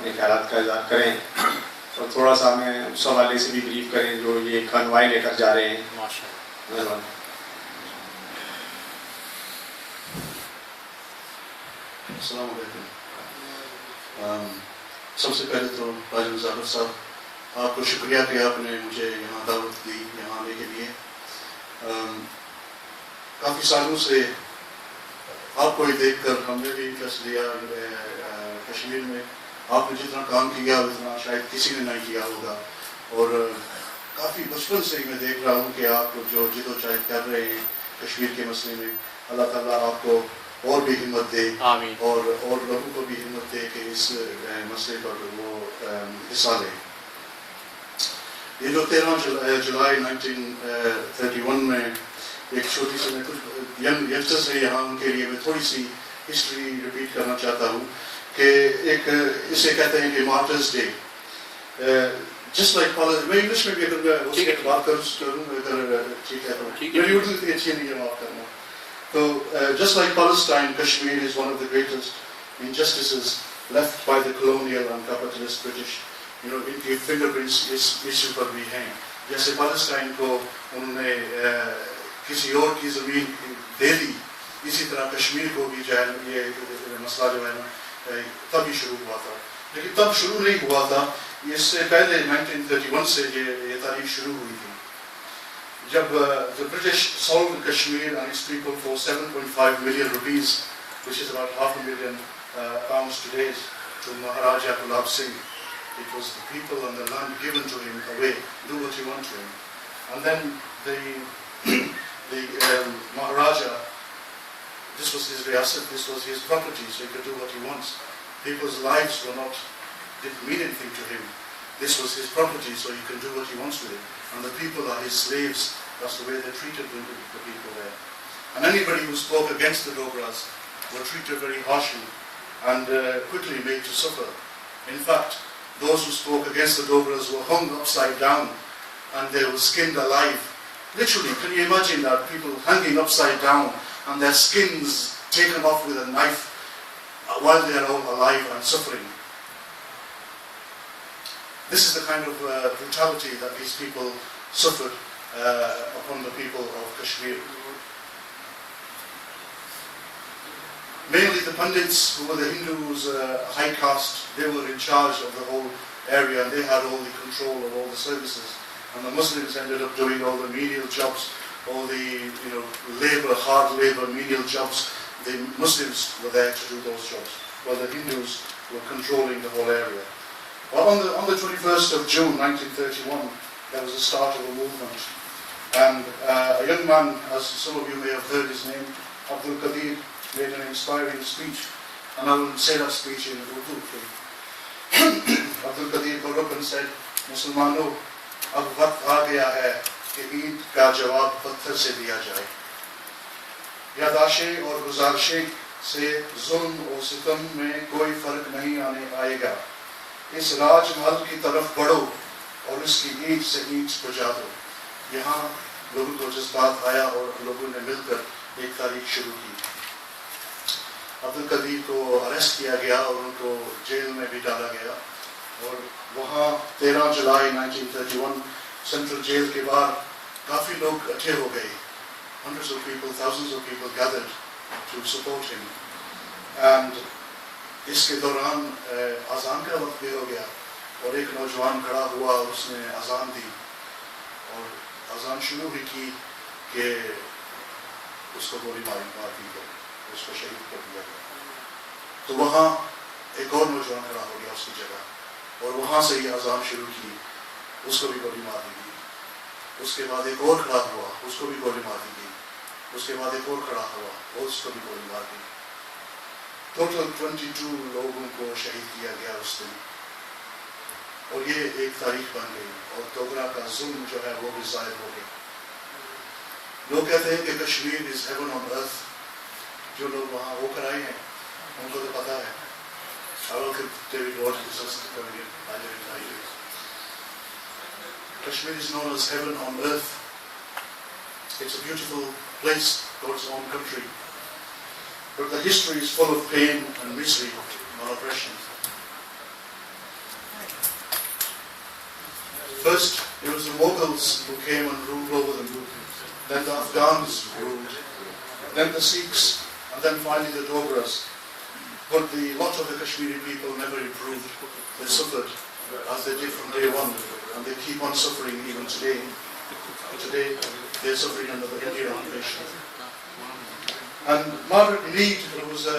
अपने ख्यालात का इज़हार करें और थोड़ा सा हमें उस हवाले से भी ब्रीफ करें जो ये कन्वाई लेकर जा रहे हैं। माशाअल्लाह। अस्सलाम वालेकुम। सबसे पहले तो भाई जाफर साहब आपको शुक्रिया कि आपने मुझे यहाँ दावत दी यहाँ आने के लिए। काफ़ी सालों से आपको ही देखकर हमने भी इंटरेस्ट लिया कश्मीर में। आपने जितना काम किया उतना शायद किसी ने नहीं किया होगा और काफ़ी बचपन से ही मैं देख रहा हूँ कि आप जो जिदोजहद कर रहे हैं कश्मीर के मसले में, अल्लाह ताला आपको और भी हिम्मत दे और लोगों को भी हिम्मत दे कि इस मसले पर वो हिस्सा लें। ये जो 13 जुलाई 1931 में एक छोटी सी, मैं कुछ यंगस्टर्स है यहाँ, उनके लिए मैं थोड़ी सी हिस्ट्री रिपीट करना चाहता हूँ कि एक इसे कहते हैं कि मार्टर्स डे। जस्ट लाइक मैं इंग्लिश में भी अगर उसकी बात करूँ अगर ठीक है तो मेरी उर्दू इतनी अच्छी नहीं है, माफ करना। So, just like Palestine, Kashmir is one of the greatest injustices left by the colonial and capitalist British. You know, इनके fingerprints इस issue पर भी हैं। जैसे पाकिस्तान को उन्होंने किसी और की ज़मीन दे दी, इसी तरह कश्मीर को भी जो है ये मसला जो है ना तभी शुरू हुआ था। लेकिन तब शुरू नहीं हुआ था, इससे पहले 1931 से ये तारीख शुरू हुई थी, जब the British sold Kashmir and its people for 7.5 million rupees, which is about £500,000 pounds today, to Maharaja Gulab Singh. It was the people and the land given to him away. Do what you want to him. And then the Maharaja, this was his riyasat, this was his property, so he could do what he wants. People's lives didn't mean anything to him. This was his property, so he can do what he wants with it. And the people are his slaves. That's the way they treated the people there. And anybody who spoke against the Dogras were treated very harshly and quickly made to suffer. In fact, those who spoke against the Dogras were hung upside down and they were skinned alive. Literally, can you imagine that? People hanging upside down and their skins taken off with a knife while they are all alive and suffering. This is the kind of brutality that these people suffered upon the people of Kashmir. Mainly the Pandits, who were the Hindus, high caste, they were in charge of the whole area and they had all the control of all the services. And the Muslims ended up doing all the menial jobs, all the hard labor, menial jobs. The Muslims were there to do those jobs, while the Hindus were controlling the whole area. Well, on the 21st of June 1931, there was the start of a movement. And a young man, as some of you may have heard his name, Abdul Qadir, made an inspiring speech. And I will say that speech in Urdu. Abdul Qadir got up and said, Muslimano, ab waqt aa gaya hai ki Eid ka jawab patthar se diya jaye. Yadashein aur guzarashein se zulm aur sitam mein koi fark nahi aane aayega. इस राजमहल की तरफ बढ़ो और इसकी ईंट से ईंट बजा दो। यहाँ लोगों को जज्बात आया और लोगों ने मिलकर एक तारीख शुरू की। अब्दुल कदीर को अरेस्ट किया गया और उनको जेल में भी डाला गया और वहाँ 13 जुलाई 1931 सेंट्रल जेल के बाहर काफ़ी लोग इकट्ठे हो गए। Hundreds of people, thousands of people gathered to support him. And इसके दौरान अजान का वक्त भी हो गया और एक नौजवान खड़ा हुआ और उसने अजान दी और अजान शुरू भी की कि उसको गोली मार दी गई, उसको शहीद कर दिया गया। तो वहाँ एक और नौजवान खड़ा हो गया उसकी जगह और वहाँ से ही अजान शुरू की, उसको भी गोली मार दी गई। उसके बाद एक और खड़ा हुआ, उसको भी गोली मार दी गई। उसके बाद एक और खड़ा हुआ और उसको भी गोली मार दी। टोटल 22 लोगों को शहीद किया गया उस दिन और ये एक तारीख बन गई और डोगरा का जुल्म जो है वो भी ज़ाहिर हो गया। लोग कहते हैं कि Kashmir is heaven on earth. जो लोग वहाँ होकर आए हैं उनको तो पता है। Kashmir is known as heaven on earth. It's a beautiful place, God's own country. But the history is full of pain and misery and oppression. First, it was the Mughals who came and ruled over them. Then the Afghans ruled. Then the Sikhs, and then finally the Dogras. But the lot of the Kashmiri people never improved. They suffered as they did from day one, and they keep on suffering even today. Today, they're suffering under the Indian occupation. And Margaret Mead, who was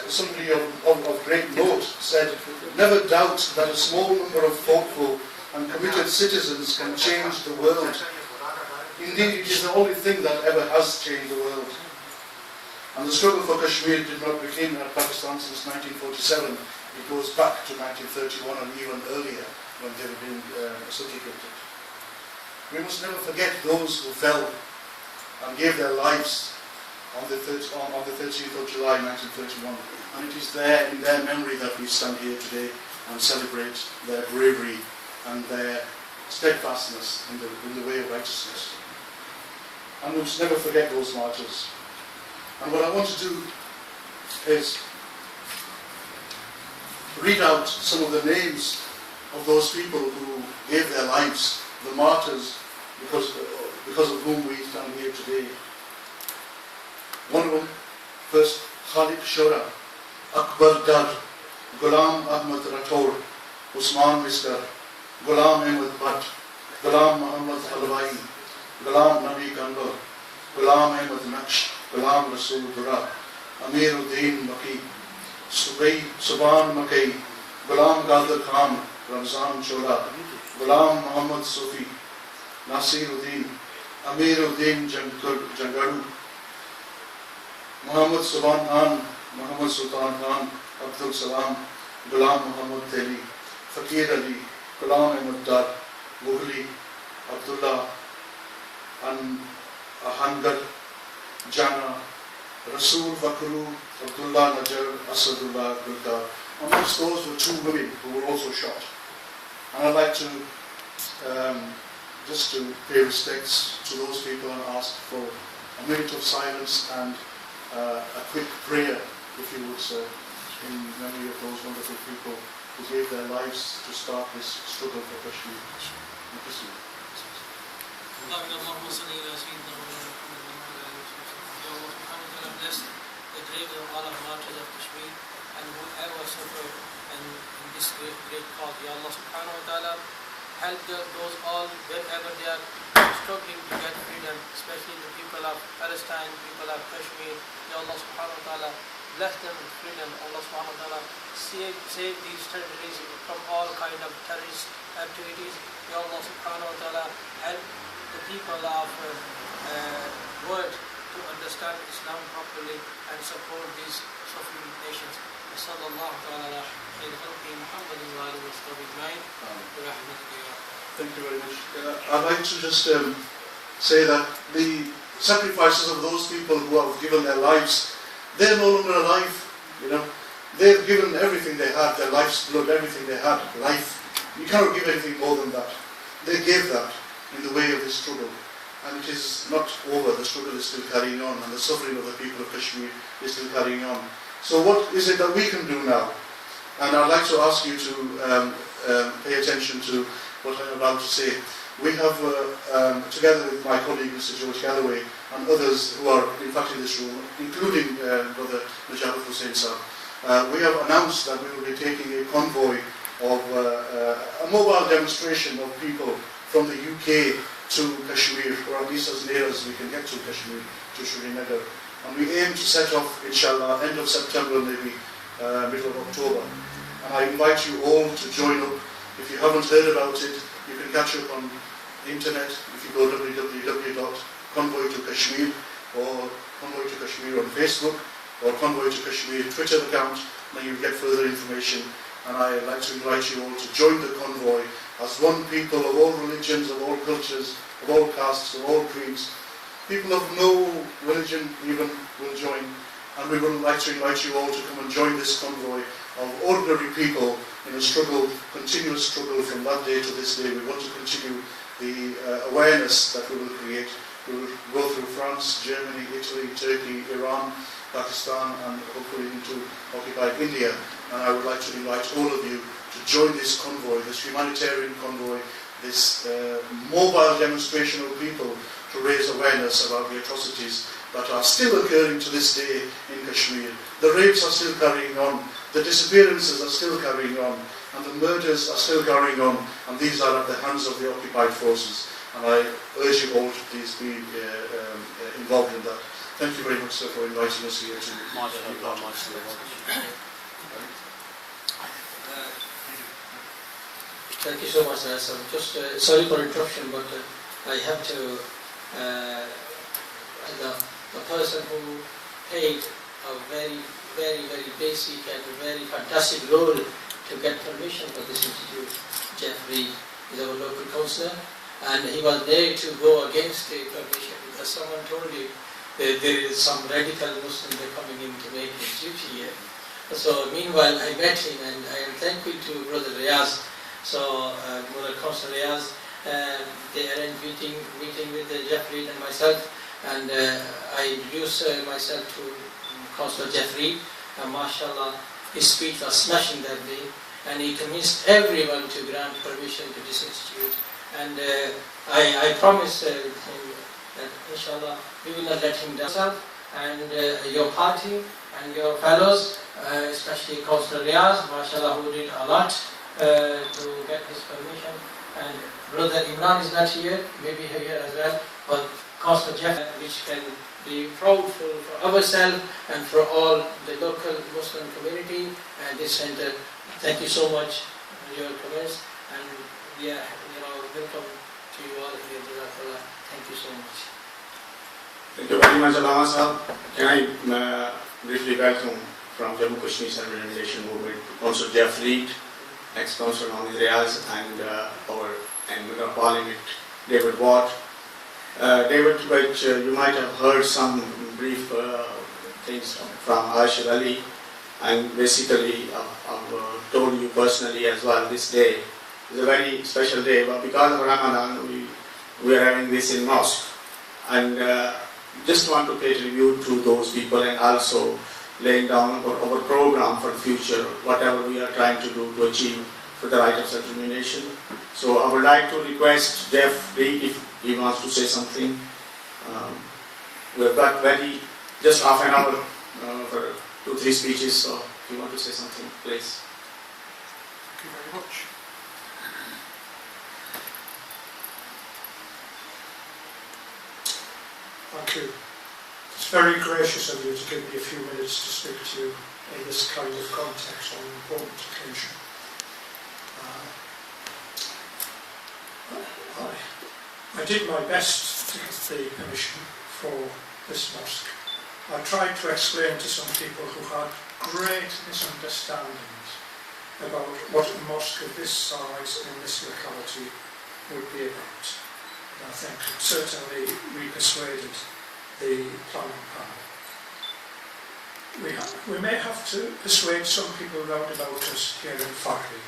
somebody of great note, said, "Never doubt that a small number of thoughtful and committed citizens can change the world. Indeed, it is the only thing that ever has changed the world." And the struggle for Kashmir did not begin at Pakistan since 1947. It goes back to 1931 and even earlier when they were being subjugated. We must never forget those who fell and gave their lives on the 13th of July 1931. And it is there in their memory that we stand here today and celebrate their bravery and their steadfastness in the way of righteousness. And we must never forget those martyrs. And what I want to do is read out some of the names of those people who gave their lives, the martyrs, because of whom we stand here today. One of them, first, Khalid Shora, Akbar Dar, Ghulam Ahmad Rathore, Usman Miskar, Ghulam Ahmad Bhatt, Ghulam Muhammad Halwai, Ghulam Nabi Kanwar, Ghulam Ahmad Naqsh, Ghulam Rasul Dura, Amir Uddin Maki, Subhan Makai, Ghulam Ghadir Khan, Ramzan Chola, Ghulam Muhammad Sufi, Nasir Uddin, Amir Uddin Jangaru, Muhammad Subhan Khan, Muhammad Sultan Khan, Abdul Salam, Ghulam Muhammad Teli, Fakir Ali, Ghulam Ahmad Dar, Mughli, Abdullah, Ahangar, Jana, Rasul Vakru, Abdullah Najar, Asadullah Gulkar. Amongst those were two women who were also shot. And I'd like to just to pay respects to those people and ask for a minute of silence and a quick prayer, if you would, sir, in memory of those wonderful people who gave their lives to start this struggle for Kashmir. Bless the graves of all of martyrs of Kashmir and whoever suffered in this great cause. Ya Allah subhanahu wa ta'ala, help those all wherever they are struggling to get freedom, especially the people of Palestine, people of Kashmir. Ya Allah subhanahu wa ta'ala, bless them with freedom. Allah subhanahu wa ta'ala, save these territories from all kind of terrorist activities. Ya Allah subhanahu wa ta'ala, help the people of world to understand Islam properly and support these suffering nations. Sallallahu ta'ala khair khalqi Muhammadin wa alihi wa sahbihi ajma'in. Thank you very much. I'd like to just say that the sacrifices of those people who have given their lives, they're no longer alive, you know. They've given everything they had, their life's blood, everything they had, life. You cannot give anything more than that. They gave that in the way of this struggle. And it is not over, the struggle is still carrying on, and the suffering of the people of Kashmir is still carrying on. So what is it that we can do now? And I'd like to ask you to pay attention to what I'm about to say. We have, together with my colleague Mr. George Galloway and others who are in fact in this room, including Brother Najabat Hussain Sahab, we have announced that we will be taking a convoy of a mobile demonstration of people from the UK to Kashmir, or at least as near as we can get to Kashmir, to Srinagar. And we aim to set off, inshallah, end of September, maybe middle of October. And I invite you all to join up. If you haven't heard about it, you can catch up on the internet. If you go www.convoy to Kashmir or Convoy to Kashmir on Facebook or Convoy to Kashmir Twitter account, then you'll get further information. And I'd like to invite you all to join the convoy as one people of all religions, of all cultures, of all castes, of all creeds. People of no religion even will join. And we would like to invite you all to come and join this convoy of ordinary people in a struggle, continuous struggle from that day to this day. We want to continue the awareness that we will create. We will go through France, Germany, Italy, Turkey, Iran, Pakistan, and hopefully into occupied India. And I would like to invite all of you to join this convoy, this humanitarian convoy, this mobile demonstration of people to raise awareness about the atrocities that are still occurring to this day in Kashmir. The rapes are still carrying on, the disappearances are still carrying on, and the murders are still carrying on, and these are at the hands of the occupied forces. And I urge you all to please be involved in that. Thank you very much, sir, for inviting us here to be part of this. Thank you so much, sir. Just sorry for interruption, but I have to. The person who played a very, very, very basic and very fantastic role to get permission for this institute, Jeffrey, is our local councillor, and he was there to go against the permission because someone told him that there is some radical Muslim coming in to make his duty here. So meanwhile, I met him, and I am thankful to Brother Riaz. So, Brother Councillor Riaz, they arranged meeting with Jeffrey and myself, and I introduced myself to Councillor Jeffrey, and mashallah, his speech was smashing that day, and he convinced everyone to grant permission to this institute. And I promised him that inshallah we will not let him down. And your party and your fellows, especially Councillor Riaz, mashallah, who did a lot to get his permission. And Brother Imran is not here, maybe here as well, but Councillor Jeff, which can be proud for ourselves and for all the local Muslim community and this center. Thank you so much for your comments, and we are welcome to you all here. Thank you so much. Thank you very much, Allama Sahab. Can I briefly welcome from Jammu Kashmir Self-Determination Movement, Councillor Jeff Reed, ex-councillor Mohammed Riaz, and our Member of Parliament, David Watt. David, which you might have heard some brief things from Arshad Ali, and basically I've told you personally as well, this day is a very special day, but because of Ramadan, we are having this in mosque, and just want to pay tribute to those people and also laying down our program for the future, whatever we are trying to do to achieve for the right of self-determination. So I would like to request Jeff Reed if he wants to say something. We've got just half an hour for 2-3 speeches, so if you want to say something, please. Thank you very much. Thank you. It's very gracious of you to give me a few minutes to speak to you in this kind of context on an important occasion. I did my best to get the permission for this mosque. I tried to explain to some people who had great misunderstandings about what a mosque of this size in this locality would be about. And I think certainly we persuaded the planning panel. We may have to persuade some people round about us here in Fagli,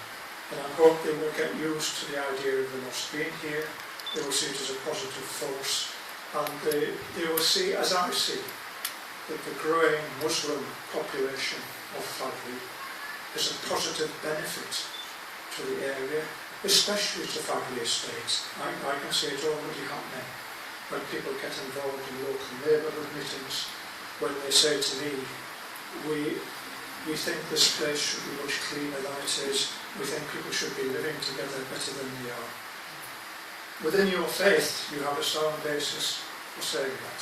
and I hope they will get used to the idea of the mosque being here. They will see it as a positive force, and they will see, as I see, that the growing Muslim population of Fagli is a positive benefit to the area, especially to Fagli Estate. I can see it already happening when people get involved in local neighbourhood meetings, when they say to me, we think this place should be much cleaner than it is, we think people should be living together better than they are. Within your faith, you have a sound basis for saying that.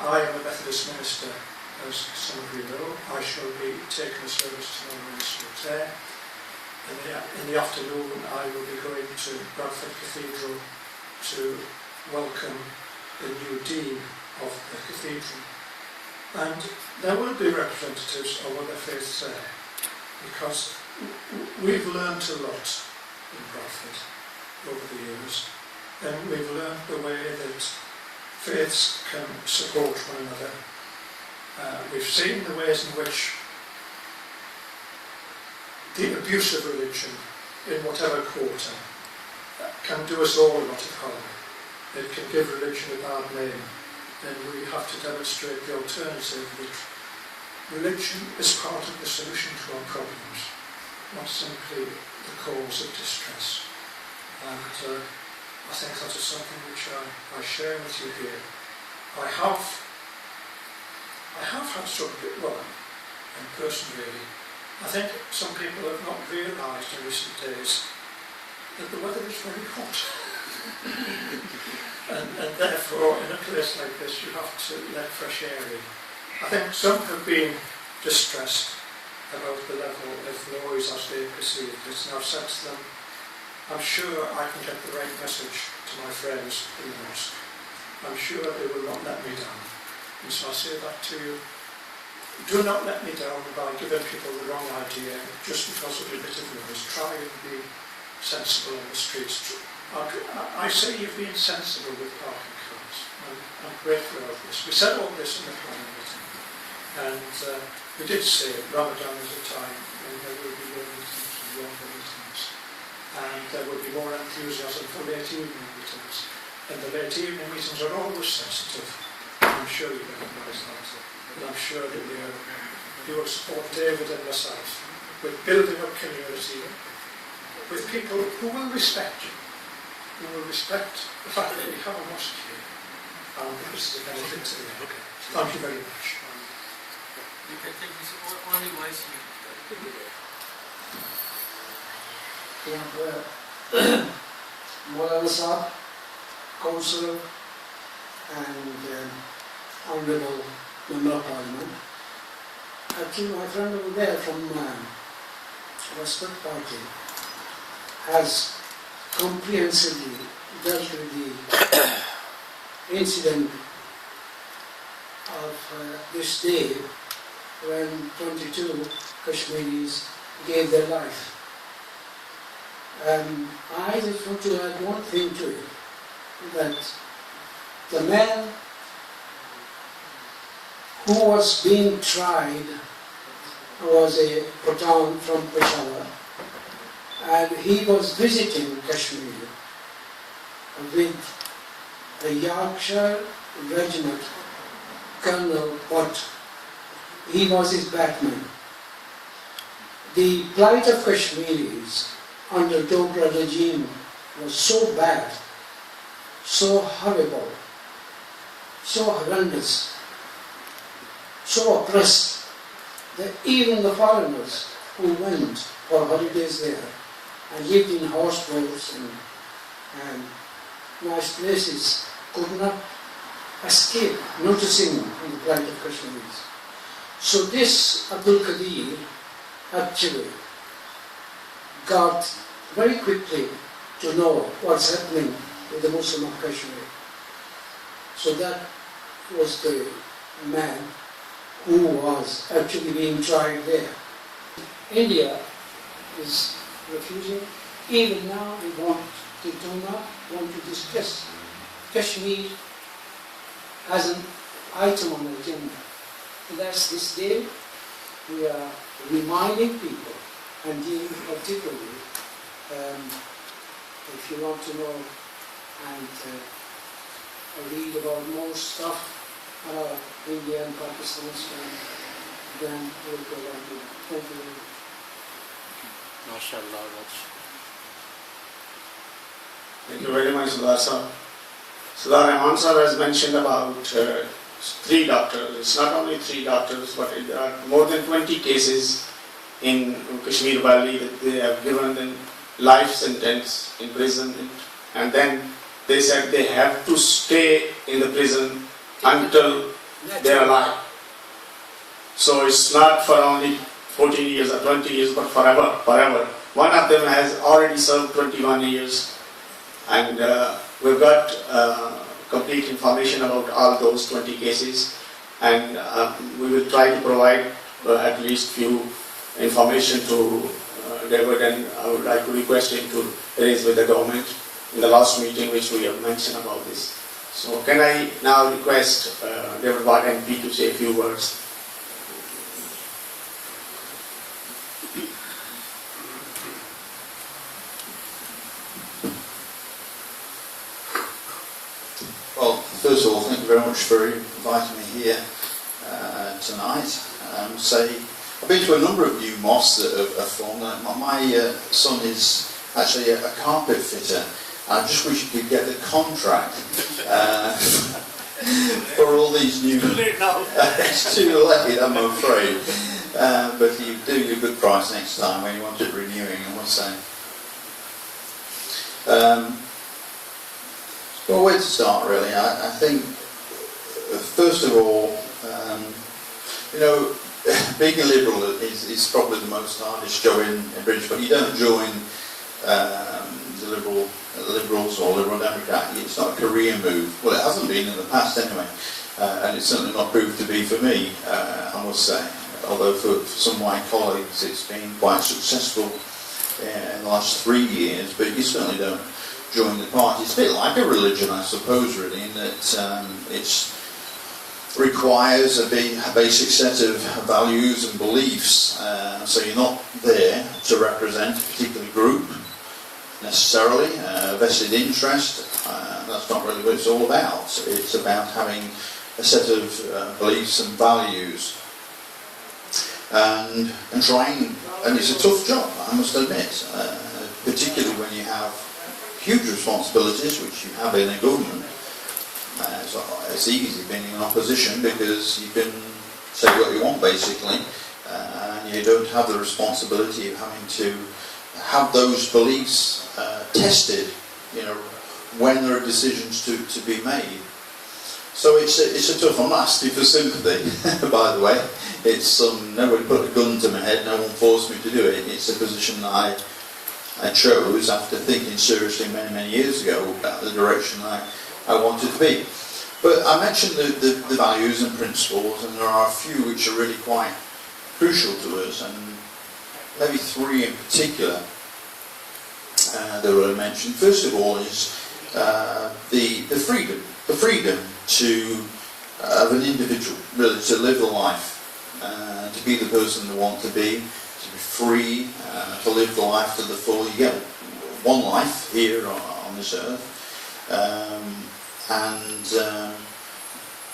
I am a Methodist minister, as some of you know. I shall be taking a service to my minister there. In the afternoon, I will be going to Bradford Cathedral to welcome the new dean of the cathedral. And there will be representatives of other faiths there, because we've learned a lot in Bradford over the years, and we've learned the way that faiths can support one another. We've seen the ways in which the abuse of religion in whatever quarter can do us all a lot of harm. It can give religion a bad name, and we have to demonstrate the alternative, that religion is part of the solution to our problems. not simply the cause of distress. And I think that is something which I share with you here. I have had some, well, in person really, I think some people have not realised in recent days that the weather is very hot. and therefore, in a place like this, you have to let fresh air in. I think some have been distressed about the level of noise as they perceive it. And I've said to them, I'm sure I can get the right message to my friends in the mosque. I'm sure they will not let me down. And so I say that to you. Do not let me down by giving people the wrong idea just because of a bit of noise. Try and be sensible in the streets. I say you've been sensible with parking cars. I'm grateful of this. We said all this in the planning meeting. And we did say Ramadan is a time when there will be more meetings and longer meetings. And there will be more enthusiasm for late evening meetings. And the late evening meetings are always sensitive. I'm sure you recognise that. And I'm sure that you will support David and myself with building up community, with people who will respect you, who will respect the fact that we have a mosque here, and this is a benefit to them. Thank you very much. You can take this only wisely. Mullah Sahib, Councillor and Honourable Member of Parliament. Actually, my friend over there from Bradford Party has comprehensively dealt with the incident of this day when 22 Kashmiris gave their life. I just want to add one thing to it, that the man who was being tried was a Pathan from Peshawar, and he was visiting Kashmir with a Yorkshire regiment, Colonel Watt. He was his batman. The plight of Kashmiris under Dogra regime was so bad, so horrible, so horrendous, so oppressed, that even the foreigners who went for holidays there and lived in houseboats and nice places could not escape noticing the plight of Kashmiris. So this Abdul Qadir actually got very quickly to know what's happening with the Muslim of Kashmir. So that was the man who was actually being tried there. India is refusing. Even now they do not want to discuss Kashmir as an item on the agenda. And that's this day we are reminding people, and dealing particularly, if you want to know and read about more stuff about India and Pakistan, then we'll go on to that. Thank you very much. MashaAllah. Thank you very much, Sardar Sahib. Sardar Rahman Sahib has mentioned about 3 doctors. It's not only 3 doctors, but there are more than 20 cases in Kashmir Valley that they have given them life sentence in prison, and then they said they have to stay in the prison until they are alive. So it's not for only 14 years or 20 years, but forever, forever. One of them has already served 21 years, and we've got complete information about all those 20 cases, and we will try to provide at least few information to David, and I would like to request him to raise with the government in the last meeting which we have mentioned about this. So can I now request David Watt MP to say a few words? Well, first of all, thank you very much for inviting me here tonight. Say a been to a number of new mosques that have formed. My son is actually a carpet fitter. I just wish you could get the contract for all these new... Too late now. It's too late, I'm afraid. But you do you a good price next time when you want it renewing, I must say. Well, where to start, really? I think, first of all, you know, being a Liberal is probably the most hardest job in British, but you don't join the Liberals or Liberal Democrat. It's not a career move. Well, it hasn't been in the past anyway, and it's certainly not proved to be for me, I must say. Although for some of my colleagues it's been quite successful in the last 3 years, but you certainly don't join the party. It's a bit like a religion, I suppose, really, in that it requires a basic set of values and beliefs. So you're not there to represent a particular group necessarily, vested interest. That's not really what it's all about. It's about having a set of beliefs and values. And trying, and it's a tough job, I must admit, particularly when you have huge responsibilities, which you have in a government. It's easy being in opposition because you can say what you want, basically, and you don't have the responsibility of having to have those beliefs tested, you know, when there are decisions to be made. So it's a tough. I'm not asking for sympathy, by the way. It's nobody put a gun to my head. No one forced me to do it. It's a position that I chose after thinking seriously many years ago about the direction I wanted to be. But I mentioned the values and principles, and there are a few which are really quite crucial to us, and maybe 3 in particular that I mentioned. First of all is the freedom of an individual, really, to live a life, to be the person they want to be free, to live the life to the full. You get one life here on this earth, and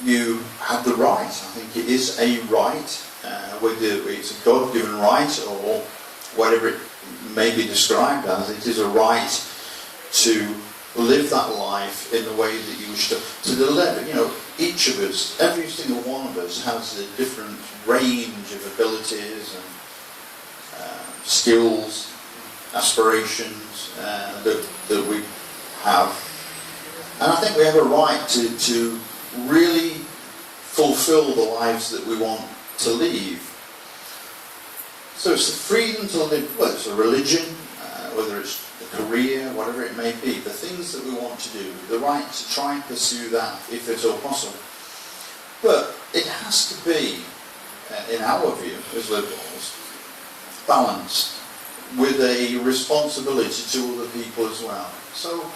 you have the right. I think it is a right, whether it's a God-given right or whatever it may be described as. It is a right to live that life in the way that you wish to the level. You know, each of us, every single one of us, has a different range of abilities and skills, aspirations that we have, and I think we have a right to really fulfill the lives that we want to lead. So it's the freedom to live, whether it's a religion, whether it's a career, whatever it may be, the things that we want to do, the right to try and pursue that if at all possible. But it has to be, in our view as Liberals, balanced with a responsibility to other people as well. So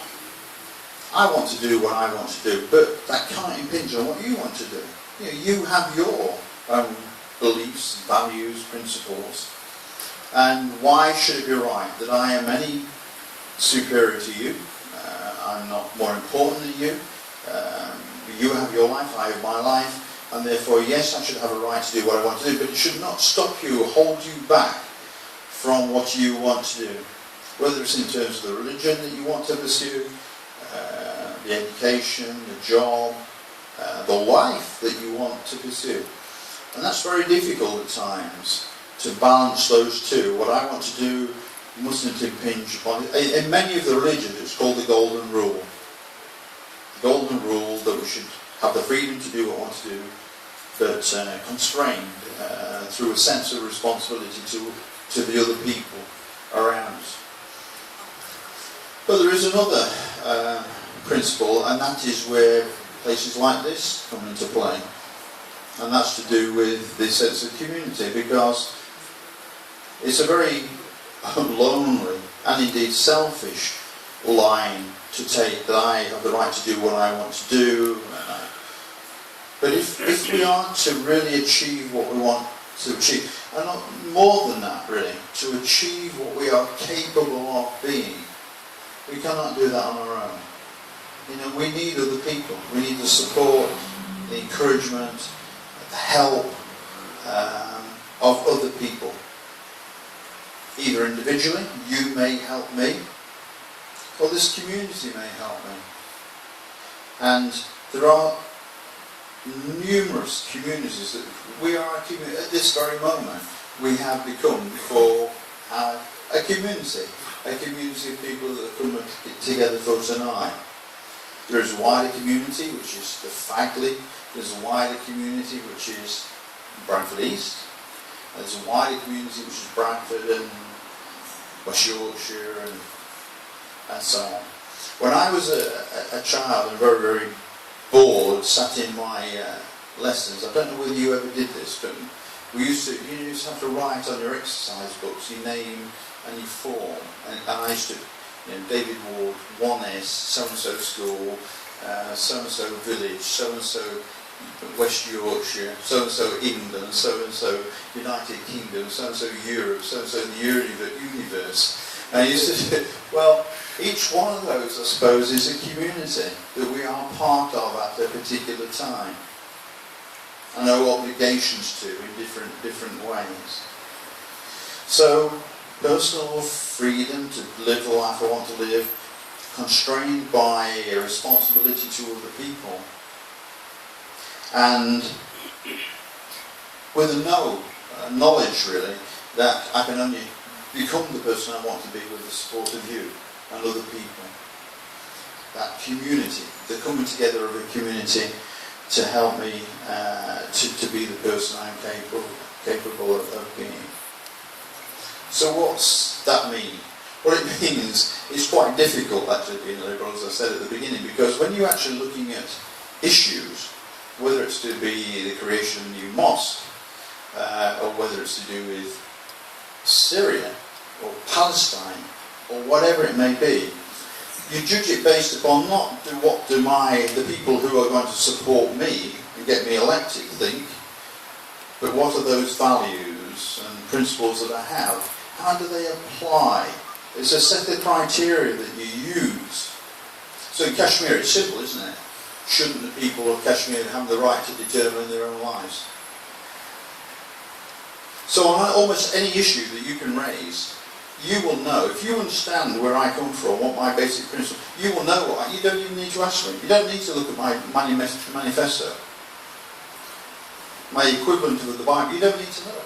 I want to do what I want to do, but that can't impinge on what you want to do. You know, you have your own beliefs, values, principles, and why should it be right that I am any superior to you? I'm not more important than you. You have your life, I have my life, and therefore, yes, I should have a right to do what I want to do, but it should not stop you or hold you back from what you want to do, whether it's in terms of the religion that you want to pursue, the education, the job, the life that you want to pursue. And that's very difficult at times, to balance those two. What I want to do mustn't impinge upon it. In many of the religions, it's called the Golden Rule. The Golden Rule that we should have the freedom to do what we want to do, but constrained through a sense of responsibility to the other people around us. But there is another principle, and that is where places like this come into play. And that's to do with the sense of community, because it's a very lonely and indeed selfish line to take, that I have the right to do what I want to do. But if we are to really achieve what we want to achieve, and not more than that really, to achieve what we are capable of being, we cannot do that on our own. You know, we need other people. We need the support, the encouragement, the help of other people. Either individually, you may help me, or this community may help me. And there are numerous communities that we are at this very moment. We have become for a community of people that have come together for tonight. There is a wider community, which is the Fagley. There's a wider community, which is Bradford East. There's a wider community, which is Bradford and West Yorkshire and so on. When I was a child and very, very bored, sat in my lessons, I don't know whether you ever did this, but you used to have to write on your exercise books your name and your form. And I used to, David Ward, 1S, so-and-so school, so-and-so village, so-and-so West Yorkshire, so-and-so England, so-and-so United Kingdom, so-and-so Europe, so-and-so the universe. And I used to say, well, each one of those, I suppose, is a community that we are part of at a particular time. And our obligations to in different ways. So, personal freedom to live the life I want to live, constrained by a responsibility to other people, and with a knowledge really that I can only become the person I want to be with the support of you and other people. That community, the coming together of a community to help me to be the person I'm capable of being. So what's that mean? What it means is quite difficult actually being a liberal, as I said at the beginning, because when you're actually looking at issues, whether it's to be the creation of a new mosque, or whether it's to do with Syria, or Palestine, or whatever it may be, you judge it based upon not what do the people who are going to support me and get me elected think, but what are those values and principles that I have? How do they apply? It's a set of criteria that you use. So in Kashmir it's simple, isn't it? Shouldn't the people of Kashmir have the right to determine their own lives? So on almost any issue that you can raise, you will know, if you understand where I come from, what my basic principle, you will know what, you don't even need to ask me. You don't need to look at my manifesto. My equivalent of the Bible, you don't need to know.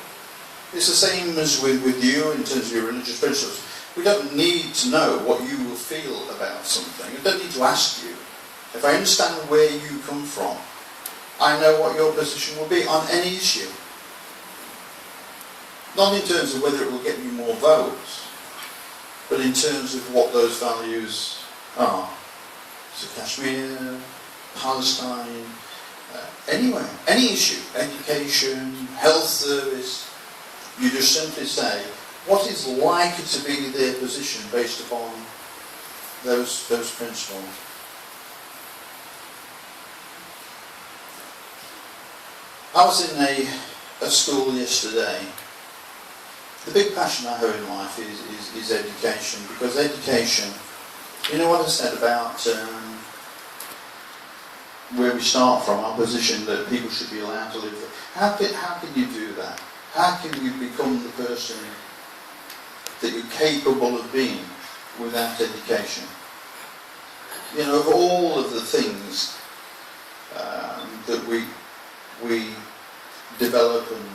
It's the same as with you in terms of your religious principles. We don't need to know what you will feel about something. I don't need to ask you. If I understand where you come from, I know what your position will be on any issue. Not in terms of whether it will get you more votes, but in terms of what those values are. So Kashmir, Palestine, anywhere, any issue, education, health service, you just simply say, what is likely to be their position based upon those principles? I was in a school yesterday. The big passion I have in life is education, because education, you know what I said about where we start from, our position that people should be allowed to live. How can you do that? How can you become the person that you're capable of being without education? You know, of all of the things that we develop and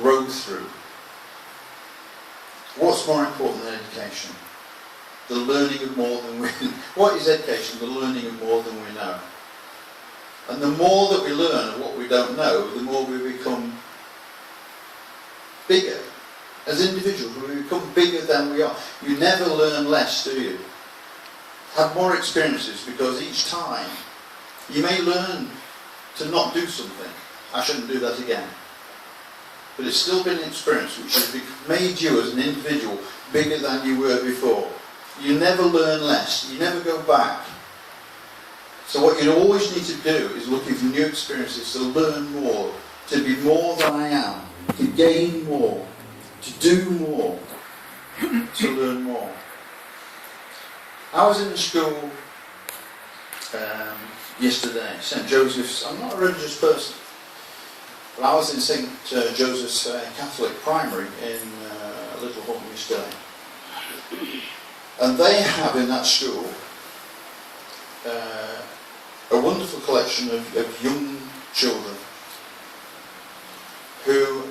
grow through, what's more important than education? The learning of more than we know. What is education? The learning of more than we know. And the more that we learn of what we don't know, the more we become bigger. As individuals, we become bigger than we are. You never learn less, do you? Have more experiences, because each time you may learn to not do something. I shouldn't do that again. But it's still been an experience which has made you as an individual bigger than you were before. You never learn less. You never go back. So what you always need to do is looking for new experiences, to learn more, to be more than I am, to gain more, to do more, to learn more. I was in the school yesterday, St. Joseph's. I'm not a religious person. But I was in St. Joseph's Catholic Primary in Little Horton, Stirling. And they have in that school a wonderful collection of young children who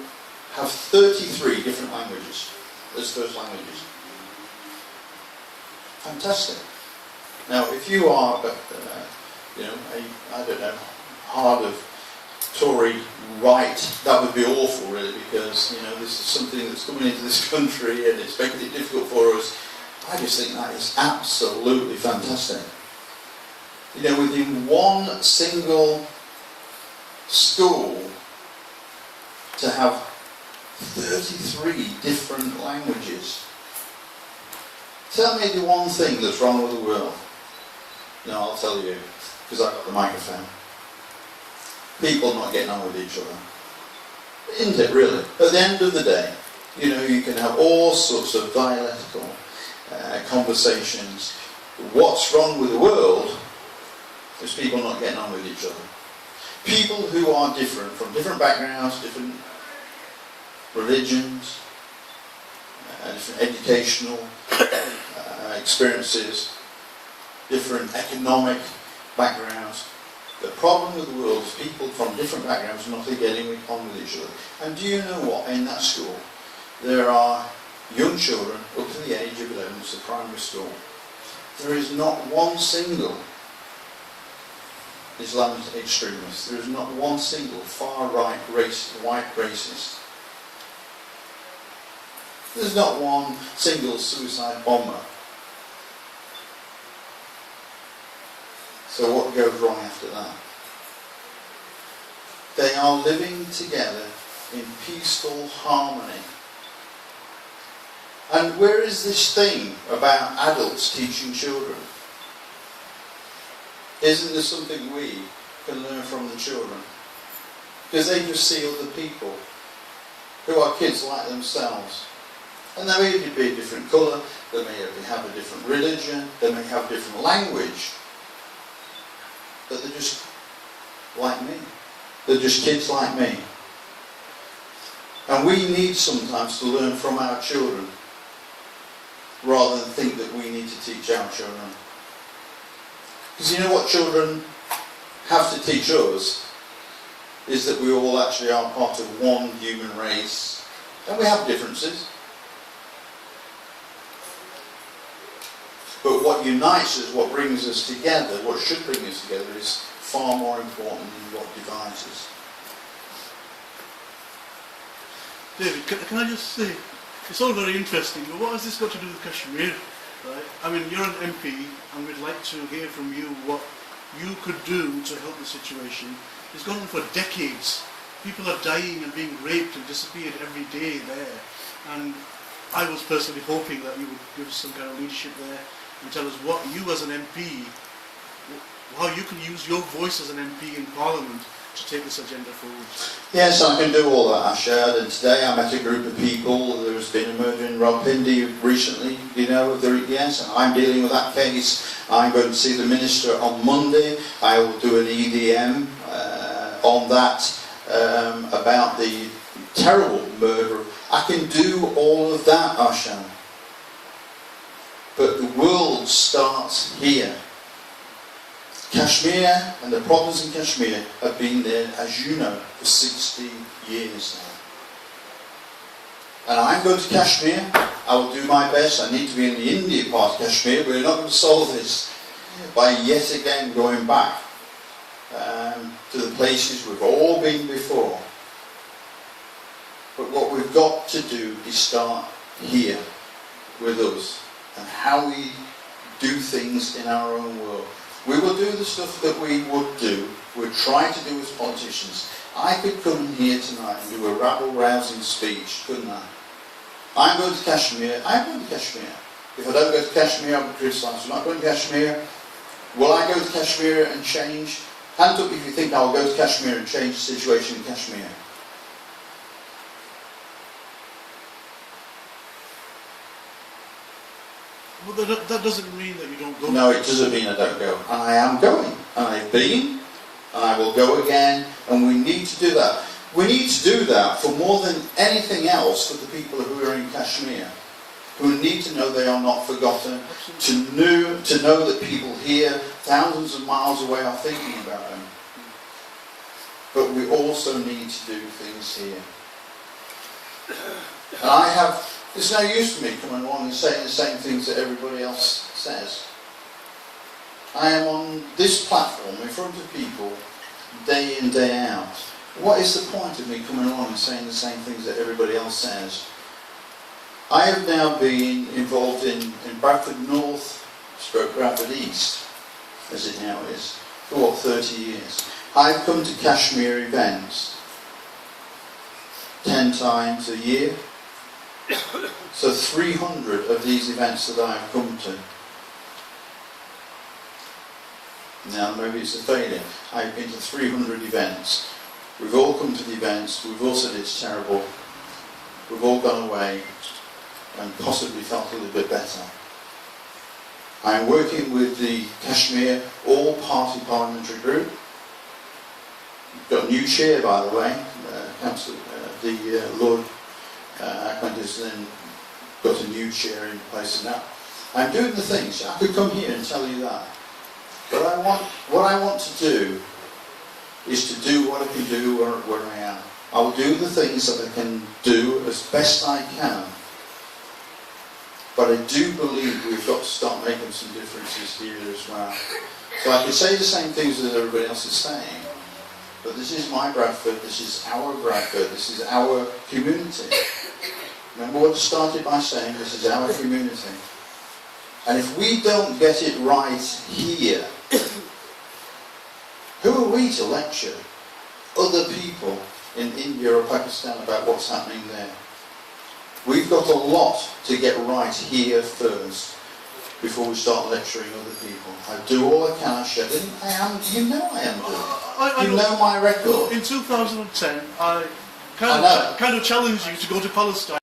have 33 different languages as first languages. Fantastic. Now, if you are, I don't know, hard of Tory right, that would be awful, really, because this is something that's coming into this country and it's making it difficult for us. I just think that is absolutely fantastic. Within one single school to have 33 different languages. Tell me the one thing that's wrong with the world. No, I'll tell you, because I've got the microphone. People not getting on with each other. Isn't it, really? At the end of the day, you can have all sorts of dialectical conversations. What's wrong with the world is people not getting on with each other. People who are different, from different backgrounds, different religions, different educational experiences, different economic backgrounds. The problem with the world is people from different backgrounds not getting on with each other. And do you know what? In that school, there are young children up to the age of 11, it's a primary school. There is not one single Islamic extremist. There is not one single far-right white racist. There's not one single suicide bomber. So what goes wrong after that? They are living together in peaceful harmony. And where is this thing about adults teaching children? Isn't there something we can learn from the children? Because they just see other people who are kids like themselves. And they may be a different colour, they may have a different religion, they may have a different language. But they're just like me. They're just kids like me. And we need sometimes to learn from our children rather than think that we need to teach our children. Because you know what children have to teach us is that we all actually are part of one human race. And we have differences. But what unites us, what brings us together, what should bring us together is far more important than what divides us. David, can I just say, it's all very interesting, but what has this got to do with Kashmir? Right? I mean, you're an MP, and we'd like to hear from you what you could do to help the situation. It's gone on for decades. People are dying and being raped and disappeared every day there. And I was personally hoping that you would give us some kind of leadership there and tell us what you as an MP, how you can use your voice as an MP in Parliament to take this agenda forward. Yes, I can do all that, Arshad. And today I met a group of people. There's been a murder in Rawalpindi recently, yes, I'm dealing with that case. I'm going to see the Minister on Monday. I will do an EDM on that, about the terrible murder. I can do all of that, Arshad. But the world starts here. Kashmir and the problems in Kashmir have been there, as you know, for 60 years now. And I'm going to Kashmir. I will do my best. I need to be in the Indian part of Kashmir. We're not going to solve this by yet again going back to the places we've all been before. But what we've got to do is start here with us and how we do things in our own world. We will do the stuff that we would do, we'd try to do as politicians. I could come in here tonight and do a rabble-rousing speech, couldn't I? I'm going to Kashmir, I'm going to Kashmir. If I don't go to Kashmir, I'll be criticised. I'm not going to Kashmir. Will I go to Kashmir and change? Hand up if you think I'll go to Kashmir and change the situation in Kashmir. Well, that doesn't mean that you don't go. No, it doesn't mean I don't go. And I am going. And I've been. And I will go again. And we need to do that. We need to do that for more than anything else for the people who are in Kashmir, who need to know they are not forgotten, to know that people here, thousands of miles away, are thinking about them. But we also need to do things here. And it's no use for me coming along and saying the same things that everybody else says. I am on this platform in front of people day in, day out. What is the point of me coming along and saying the same things that everybody else says? I have now been involved in Bradford North, Bradford East, as it now is, for what, 30 years. I've come to Kashmir events 10 times a year. So 300 of these events that I've come to. Now maybe it's a failure. I've been to 300 events. We've all come to the events, we've all said it's terrible, we've all gone away and possibly felt a little bit better. I'm working with the Kashmir All-Party Parliamentary Group. We've got a new chair, by the way. Lord Ahmed has then got a new chair in place of that. I'm doing the things. I could come here and tell you that. But what I want to do is to do what I can do where I am. I will do the things that I can do as best I can. But I do believe we've got to start making some differences here as well. So I can say the same things that everybody else is saying, but this is my Bradford, this is our Bradford, this is our community. Remember what I started by saying, this is our community. And if we don't get it right here, who are we to lecture other people in India or Pakistan about what's happening there? We've got a lot to get right here first before we start lecturing other people. I do all I can, Arshad, and you know I am doing. You know my record. In 2010, I kind of challenged you to go to Palestine.